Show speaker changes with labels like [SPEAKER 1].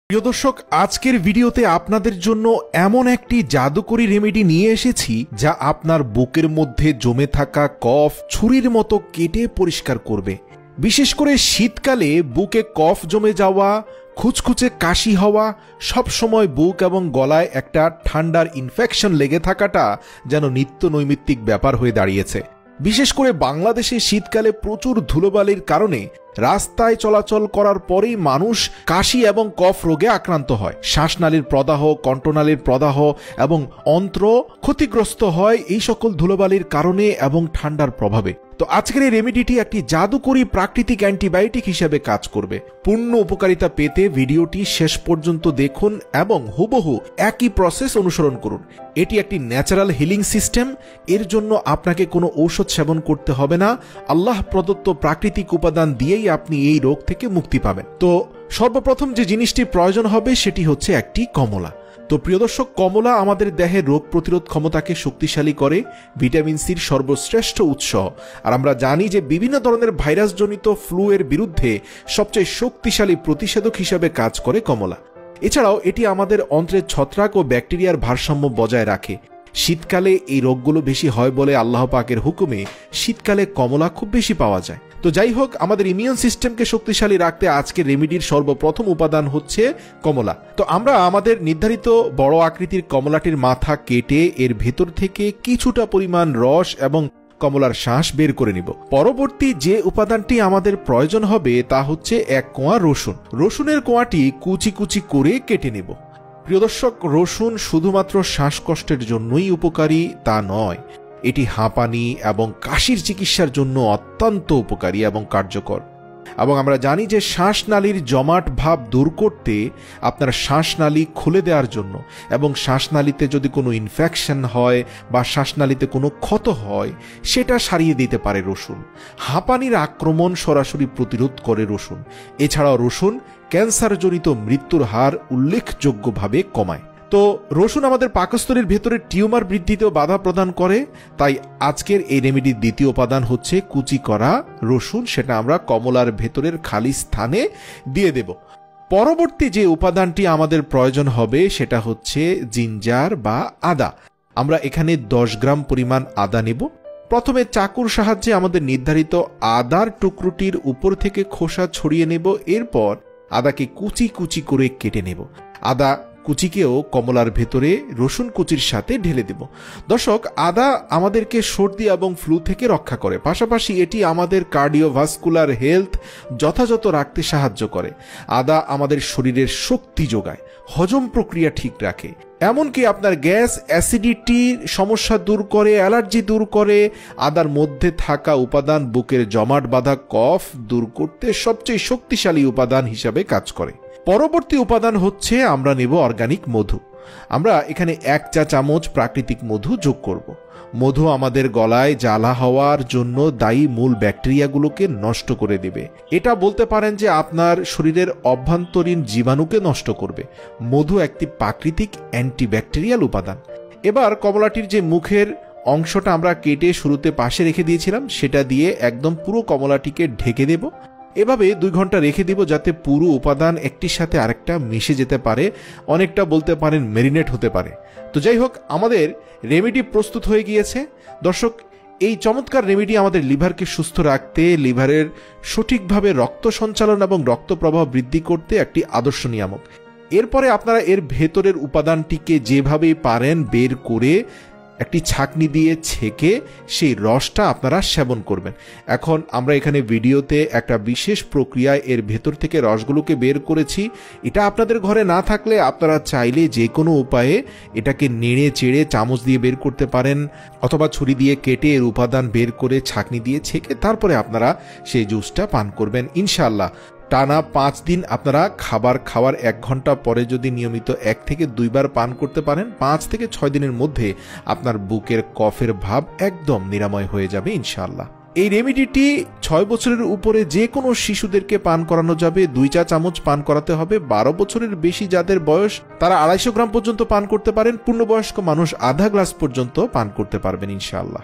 [SPEAKER 1] প্রিয় দর্শক, আজকের ভিডিওতে আপনাদের জন্য এমন একটি জাদুকরী রেমেডি নিয়ে এসেছি যা আপনার বুকের মধ্যে জমে থাকা কফ ছুরির মতো কেটে পরিষ্কার করবে। বিশেষ করে শীতকালে বুকে কফ জমে যাওয়া, খুচখুচে কাশি হওয়া, সব সময় বুক এবং গলায় একটা ঠান্ডার ইনফেকশন লেগে থাকাটা যেন নিত্য নৈমিত্তিক ব্যাপার হয়ে দাঁড়িয়েছে। বিশেষ করে বাংলাদেশে শীতকালে প্রচুর ধুলোবালির কারণে রাস্তায় চলাচল করার পরেই মানুষ কাশি এবং কফ রোগে আক্রান্ত হয়। শ্বাসনালীর প্রদাহ, কণ্ঠনালীর প্রদাহ এবং অন্ত্র ক্ষতিগ্রস্ত হয় এই সকল ধুলোবালির কারণে এবং ঠান্ডার প্রভাবে। তো আজকের এই রেমেডিটি একটি জাদুকরী প্রাকৃতিক অ্যান্টিবায়োটিক হিসেবে কাজ করবে। পূর্ণ উপকারিতা পেতে ভিডিওটি শেষ পর্যন্ত দেখুন এবং হুবহু একই প্রসেস অনুসরণ করুন। এটি একটি ন্যাচারাল হিলিং সিস্টেম। এর জন্য আপনাকে কোনো ঔষধ সেবন করতে হবে না। আল্লাহ প্রদত্ত প্রাকৃতিক উপাদান দিয়েই আপনি এই রোগ থেকে মুক্তি পাবেন। তো সর্বপ্রথম যে জিনিসটি প্রয়োজন হবে সেটি হচ্ছে একটি কমলা। তো প্রিয় দর্শক, কমলা আমাদের দেহের রোগ প্রতিরোধ ক্ষমতাকে শক্তিশালী করে, ভিটামিন সির সর্বশ্রেষ্ঠ উৎস। আর আমরা জানি যে বিভিন্ন ধরনের ভাইরাসজনিত ফ্লু এর বিরুদ্ধে সবচেয়ে শক্তিশালী প্রতিষেধক হিসেবে কাজ করে কমলা। এছাড়াও এটি আমাদের অন্ত্রের ছত্রাক ও ব্যাকটেরিয়ার ভারসাম্য বজায় রাখে। শীতকালে এই রোগগুলো বেশি হয় বলে আল্লাহ পাকের হুকুমে শীতকালে কমলা খুব বেশি পাওয়া যায়। তো যাই হোক, আমাদের ইমিউন সিস্টেমকে শক্তিশালী রাখতে আজকের রেমেডির সর্বপ্রথম উপাদান হচ্ছে কমলা। তো আমরা আমাদের নির্ধারিত বড় আকৃতির কমলাটির মাথা কেটে এর ভেতর থেকে কিছুটা পরিমাণ রস এবং কমলার শাঁস বের করে নিব। পরবর্তী যে উপাদানটি আমাদের প্রয়োজন হবে তা হচ্ছে এক কোয়া রসুন। রসুনের কোয়াটি কুচি কুচি করে কেটে নেব। প্রিয় দর্শক, রসুন শুধুমাত্র শ্বাসকষ্টের জন্যই উপকারী তা নয়, এটি হাঁপানি এবং কাশির চিকিৎসার জন্য অত্যন্ত উপকারী এবং কার্যকর। এবং আমরা জানি যে শ্বাসনালীর জমাট ভাব দূর করতে, আপনার শ্বাসনালী খুলে দেওয়ার জন্য এবং শ্বাসনালীতে যদি কোনো ইনফেকশন হয় বা শ্বাসনালীতে কোনো ক্ষত হয় সেটা সারিয়ে দিতে পারে রসুন। হাঁপানির আক্রমণ সরাসরি প্রতিরোধ করে রসুন। এছাড়াও রসুন ক্যান্সারজনিত মৃত্যুর হার উল্লেখযোগ্যভাবে কমায়। তো রসুন আমাদের পাকস্থলীর ভেতরে টিউমার বৃদ্ধিতেও বাধা প্রদান করে। তাই আজকের এই রেমেডির দ্বিতীয় উপাদান হচ্ছে কুচি করা রসুন। সেটা আমরা কমলার ভেতরের খালি স্থানে দিয়ে দেব। পরবর্তী যে উপাদানটি আমাদের প্রয়োজন হবে সেটা হচ্ছে জিঞ্জার বা আদা। আমরা এখানে 10 গ্রাম পরিমাণ আদা নেব। প্রথমে চাকুর সাহায্যে আমাদের নির্ধারিত আদার টুকরোটির উপর থেকে খোসা ছড়িয়ে নেব। এরপর আদাকে কুচি কুচি করে কেটে নেব। আদা কুচিকেও কমলার ভেতরে রসুন কুচির সাথে ঢেলে দেব। দর্শক, আদা আমাদেরকে সর্দি এবং ফ্লু থেকে রক্ষা করে, পাশাপাশি এটি আমাদের কার্ডিওভাস্কুলার হেলথ যথাযথ রাখতে সাহায্য করে। আদা আমাদের শরীরের শক্তি যোগায়, হজম প্রক্রিয়া ঠিক রাখে, এমনকি আপনার গ্যাস অ্যাসিডিটির সমস্যা দূর করে, অ্যালার্জি দূর করে। আদার মধ্যে থাকা উপাদান বুকের জমাট বাঁধা কফ দূর করতে সবচেয়ে শক্তিশালী উপাদান হিসাবে কাজ করে। পরবর্তী উপাদান হচ্ছে আমরা নেব অর্গানিক মধু। আমরা এখানে 1 চা চামচ প্রাকৃতিক মধু যোগ করব। মধু আমাদের গলায় জ্বালা হওয়ার জন্য দায়ী মূল ব্যাকটেরিয়াগুলোকে নষ্ট করে দেবে। এটা বলতে পারেন যে আপনার শরীরের অভ্যন্তরীণ জীবাণুকে নষ্ট করবে। মধু একটি প্রাকৃতিক অ্যান্টিব্যাকটেরিয়াল উপাদান। এবার কমলাটির যে মুখের অংশটা আমরা কেটে শুরুতে পাশে রেখে দিয়েছিলাম সেটা দিয়ে একদম পুরো কমলাটিকে ঢেকে দেব। এভাবে 2 ঘন্টা রেখে দিব যাতে পুরো উপাদান একটির সাথে আরেকটা মিশে যেতে পারে, অনেকটা বলতে পারেন মেরিনেট হতে পারে। তো যাই হোক, আমাদের রেমেডি প্রস্তুত হয়ে গিয়েছে। দর্শক, এই চমৎকার রেমেডি আমাদের লিভারকে সুস্থ রাখতে, লিভারের সঠিকভাবে রক্ত সঞ্চালন এবং রক্ত প্রবাহ বৃদ্ধি করতে একটি আদর্শ নিয়ামক। এরপরে আপনারা এর ভেতরের উপাদানটিকে যেভাবেই পারেন বের করে একটি ছাঁকনি দিয়ে ছেঁকে সেই রসটা আপনারা সেবন করবেন। এখন আমরা এখানে ভিডিওতে একটা বিশেষ প্রক্রিয়ায় এর ভেতর থেকে রসগুলোকে বের করেছি। এটা আপনাদের ঘরে না থাকলে আপনারা চাইলে যে কোনো উপায়ে এটাকে নেড়ে চেড়ে চামচ দিয়ে বের করতে পারেন, অথবা ছুরি দিয়ে কেটে এর উপাদান বের করে ছাঁকনি দিয়ে ছেঁকে তারপরে আপনারা সেই জুসটা পান করবেন ইনশাআল্লাহ। টানা 5 দিন আপনারা খাবার খাওয়ার 1 ঘন্টা পরে যদি নিয়মিত 1 থেকে 2 বার পান করতে পারেন, 5 থেকে 6 দিনের মধ্যে আপনার বুকের কফের ভাব একদম নিরাময় হয়ে যাবে ইনশাআল্লাহ। এই রেমেডিটি 6 বছরের উপরে যে কোনো শিশুদেরকে পান করানো যাবে। 2 চা চামচ পান করাতে হবে। 12 বছরের বেশি যাদের বয়স তারা 250 গ্রাম পর্যন্ত পান করতে পারেন। পূর্ণবয়স্ক মানুষ আধা গ্লাস পর্যন্ত পান করতে পারবেন ইনশাআল্লাহ।